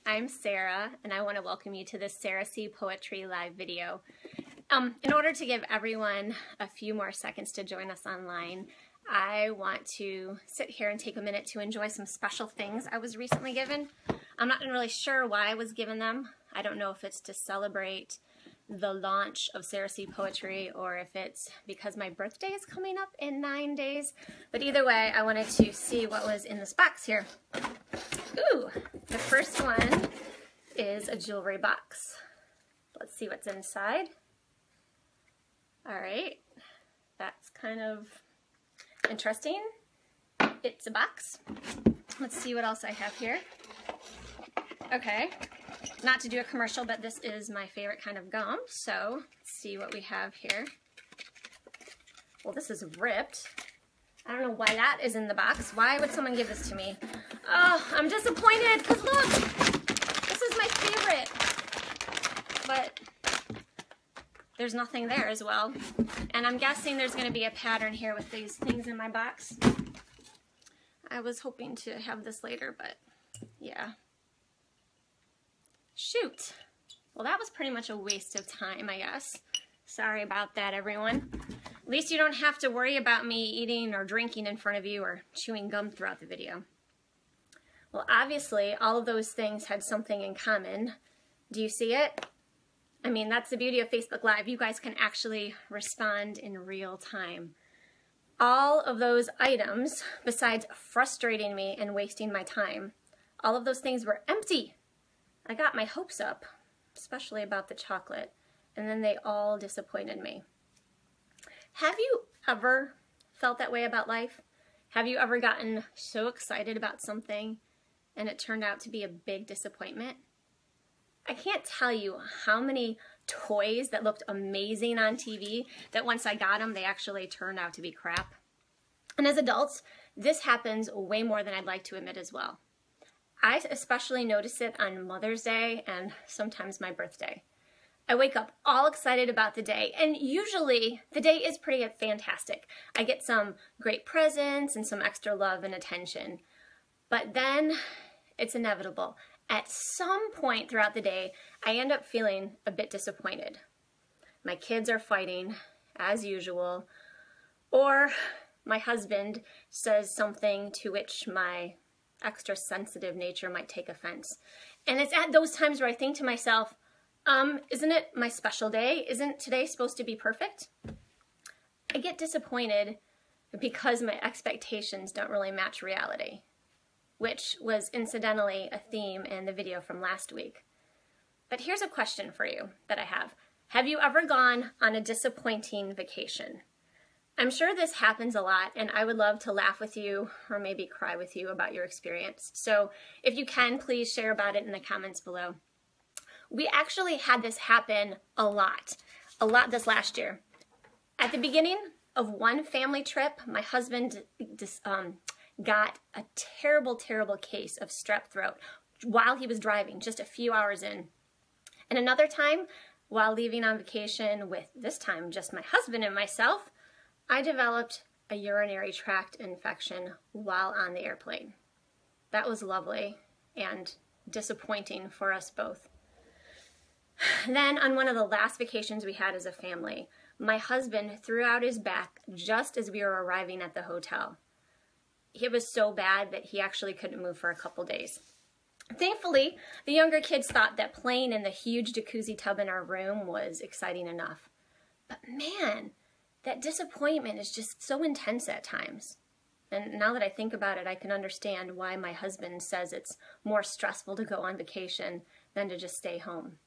I'm Sarah, and I want to welcome you to this Sarah C. Poetry live video. In order to give everyone a few more seconds to join us online, I want to sit here and take a minute to enjoy some special things I was recently given. I'm not really sure why I was given them. I don't know if it's to celebrate the launch of Sarah C. Poetry or if it's because my birthday is coming up in 9 days. But either way, I wanted to see what was in this box here. Ooh, the first one is a jewelry box. Let's see what's inside. All right, that's kind of interesting. It's a box. Let's see what else I have here. Okay, not to do a commercial, but this is my favorite kind of gum, so let's see what we have here. Well, this is ripped. I don't know why that is in the box. Why would someone give this to me? Oh, I'm disappointed, because look, this is my favorite. But there's nothing there as well. And I'm guessing there's going to be a pattern here with these things in my box. I was hoping to have this later, but yeah. Shoot. Well, that was pretty much a waste of time, I guess. Sorry about that, everyone. At least you don't have to worry about me eating or drinking in front of you or chewing gum throughout the video. Well, obviously, all of those things had something in common. Do you see it? I mean, that's the beauty of Facebook Live. You guys can actually respond in real time. All of those items, besides frustrating me and wasting my time, all of those things were empty. I got my hopes up, especially about the chocolate, and then they all disappointed me. Have you ever felt that way about life? Have you ever gotten so excited about something and it turned out to be a big disappointment? I can't tell you how many toys that looked amazing on TV that once I got them, they actually turned out to be crap. And as adults, this happens way more than I'd like to admit as well. I especially notice it on Mother's Day and sometimes my birthday. I wake up all excited about the day, and usually the day is pretty fantastic. I get some great presents and some extra love and attention. But then it's inevitable. At some point throughout the day, I end up feeling a bit disappointed. My kids are fighting, as usual, or my husband says something to which my extra sensitive nature might take offense. And it's at those times where I think to myself, isn't it my special day? Isn't today supposed to be perfect? I get disappointed because my expectations don't really match reality, which was incidentally a theme in the video from last week. But here's a question for you that I have. Have you ever gone on a disappointing vacation? I'm sure this happens a lot, and I would love to laugh with you or maybe cry with you about your experience. So if you can, please share about it in the comments below. We actually had this happen a lot this last year. At the beginning of one family trip, my husband got a terrible, terrible case of strep throat while he was driving, just a few hours in. And another time, while leaving on vacation with, this time, just my husband and myself, I developed a urinary tract infection while on the airplane. That was lovely and disappointing for us both. Then on one of the last vacations we had as a family, my husband threw out his back just as we were arriving at the hotel. It was so bad that he actually couldn't move for a couple days. Thankfully, the younger kids thought that playing in the huge jacuzzi tub in our room was exciting enough. But man, that disappointment is just so intense at times. And now that I think about it, I can understand why my husband says it's more stressful to go on vacation than to just stay home.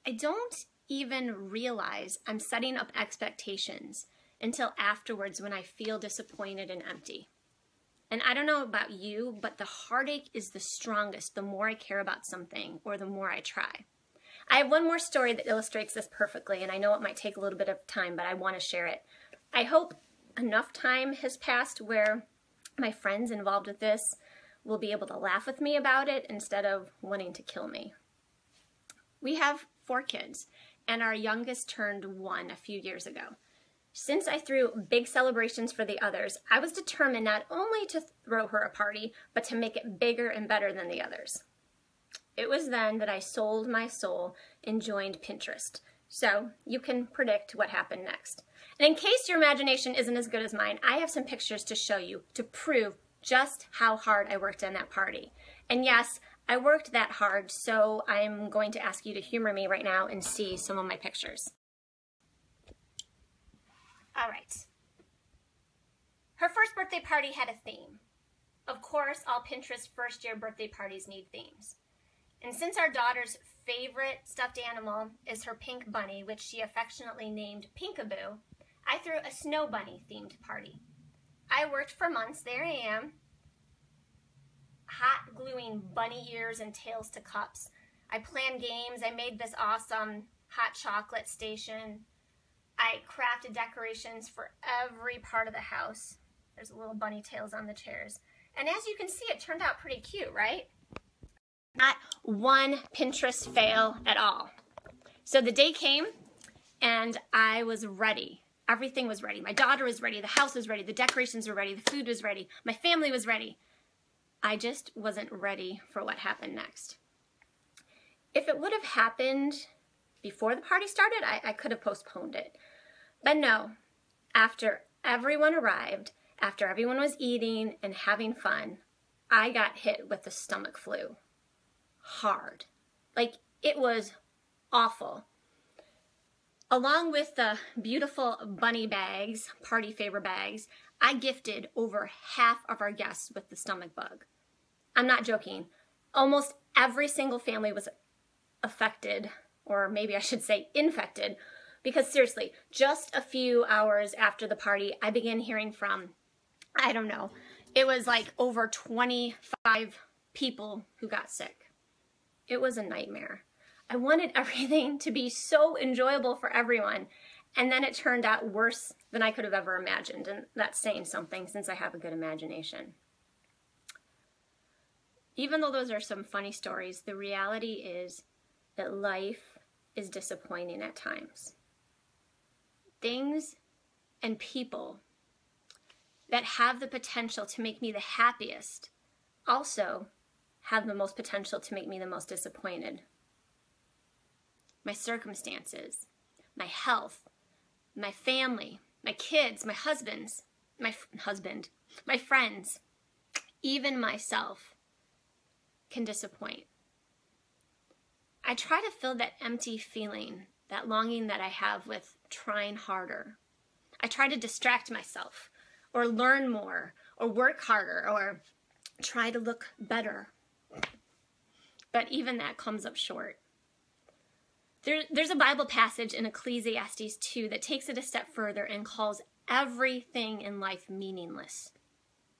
I don't even realize I'm setting up expectations until afterwards when I feel disappointed and empty. And I don't know about you, but the heartache is the strongest the more I care about something or the more I try. I have one more story that illustrates this perfectly, and I know it might take a little bit of time, but I want to share it. I hope enough time has passed where my friends involved with this will be able to laugh with me about it instead of wanting to kill me. We have 4 kids, and our youngest turned 1 a few years ago. Since I threw big celebrations for the others, I was determined not only to throw her a party, but to make it bigger and better than the others. It was then that I sold my soul and joined Pinterest. So you can predict what happened next. And in case your imagination isn't as good as mine, I have some pictures to show you to prove just how hard I worked on that party. And yes, I worked that hard, so I'm going to ask you to humor me right now and see some of my pictures. All right. Her first birthday party had a theme. Of course, all Pinterest first-year birthday parties need themes. And since our daughter's favorite stuffed animal is her pink bunny, which she affectionately named Pinkaboo, I threw a snow bunny themed party. I worked for months. There I am, hot gluing bunny ears and tails to cups. I planned games. I made this awesome hot chocolate station. I crafted decorations for every part of the house. There's little bunny tails on the chairs. And as you can see, it turned out pretty cute, right? Not one Pinterest fail at all. So the day came and I was ready. Everything was ready. My daughter was ready. The house was ready. The decorations were ready. The food was ready. My family was ready. I just wasn't ready for what happened next. If it would have happened before the party started, I could have postponed it. But no, after everyone arrived, after everyone was eating and having fun, I got hit with the stomach flu. Hard. Like, it was awful. Along with the beautiful bunny bags, party favor bags, I gifted over half of our guests with the stomach bug. I'm not joking. Almost every single family was affected, or maybe I should say infected, because seriously, just a few hours after the party, I began hearing from, I don't know, it was like over 25 people who got sick. It was a nightmare. I wanted everything to be so enjoyable for everyone, and then it turned out worse than I could have ever imagined, and that's saying something since I have a good imagination. Even though those are some funny stories, the reality is that life is disappointing at times. Things and people that have the potential to make me the happiest also have the most potential to make me the most disappointed. My circumstances, my health, my family, my kids, my husband, my friends, even myself can disappoint. I try to fill that empty feeling, that longing that I have with trying harder. I try to distract myself, or learn more, or work harder, or try to look better. But even that comes up short. There's a Bible passage in Ecclesiastes 2 that takes it a step further and calls everything in life meaningless.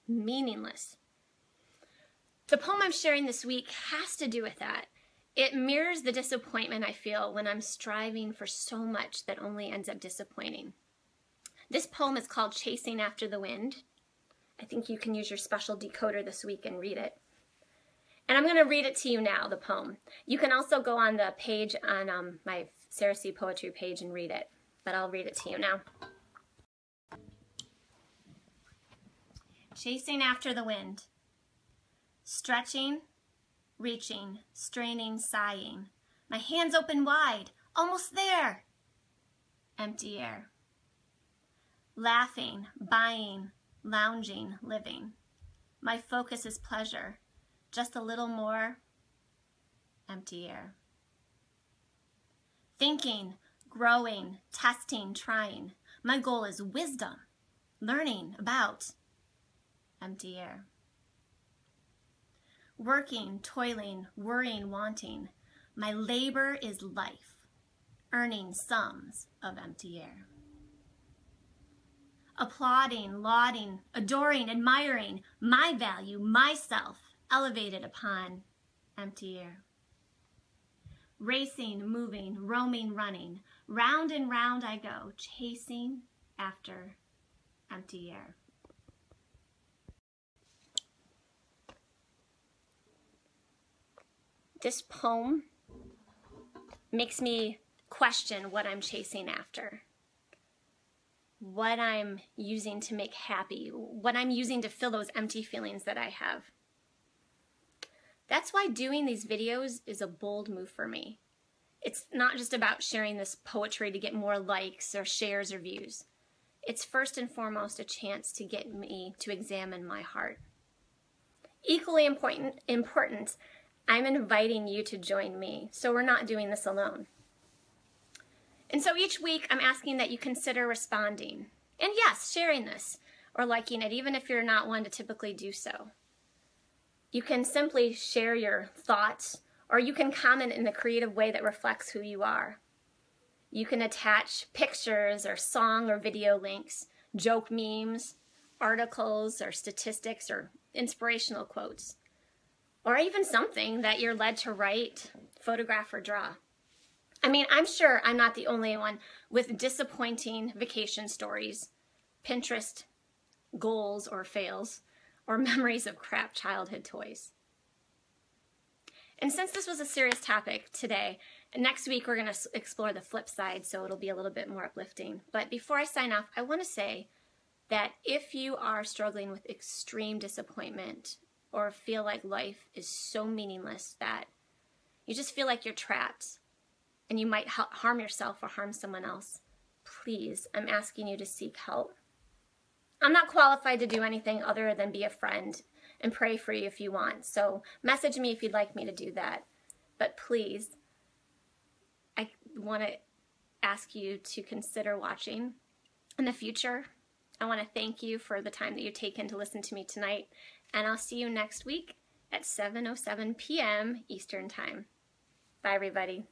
Meaningless. The poem I'm sharing this week has to do with that. It mirrors the disappointment I feel when I'm striving for so much that only ends up disappointing. This poem is called Chasing After the Wind. I think you can use your special decoder this week and read it. And I'm going to read it to you now, the poem. You can also go on the page on my Sarah C. Poetry page and read it, but I'll read it to you now. Chasing after the wind. Stretching, reaching, straining, sighing. My hands open wide, almost there. Empty air. Laughing, buying, lounging, living. My focus is pleasure. Just a little more. Empty air. Thinking, growing, testing, trying. My goal is wisdom. Learning about. Empty air. Working, toiling, worrying, wanting. My labor is life, earning sums of empty air. Applauding, lauding, adoring, admiring, my value, myself, elevated upon empty air. Racing, moving, roaming, running, round and round I go, chasing after empty air. This poem makes me question what I'm chasing after, what I'm using to make happy, what I'm using to fill those empty feelings that I have. That's why doing these videos is a bold move for me. It's not just about sharing this poetry to get more likes or shares or views. It's first and foremost a chance to get me to examine my heart. Equally important, I'm inviting you to join me, so we're not doing this alone. And so each week I'm asking that you consider responding. And yes, sharing this or liking it, even if you're not one to typically do so. You can simply share your thoughts, or you can comment in a creative way that reflects who you are. You can attach pictures or song or video links, joke memes, articles or statistics or inspirational quotes, or even something that you're led to write, photograph, or draw. I mean, I'm sure I'm not the only one with disappointing vacation stories, Pinterest goals or fails, or memories of crap childhood toys. And since this was a serious topic today, next week we're going to explore the flip side, so it'll be a little bit more uplifting. But before I sign off, I want to say that if you are struggling with extreme disappointment or feel like life is so meaningless that you just feel like you're trapped and you might harm yourself or harm someone else, please, I'm asking you to seek help. I'm not qualified to do anything other than be a friend and pray for you if you want. So message me if you'd like me to do that. But please, I want to ask you to consider watching in the future. I want to thank you for the time that you've taken to listen to me tonight. And I'll see you next week at 7:07 p.m. Eastern Time. Bye, everybody.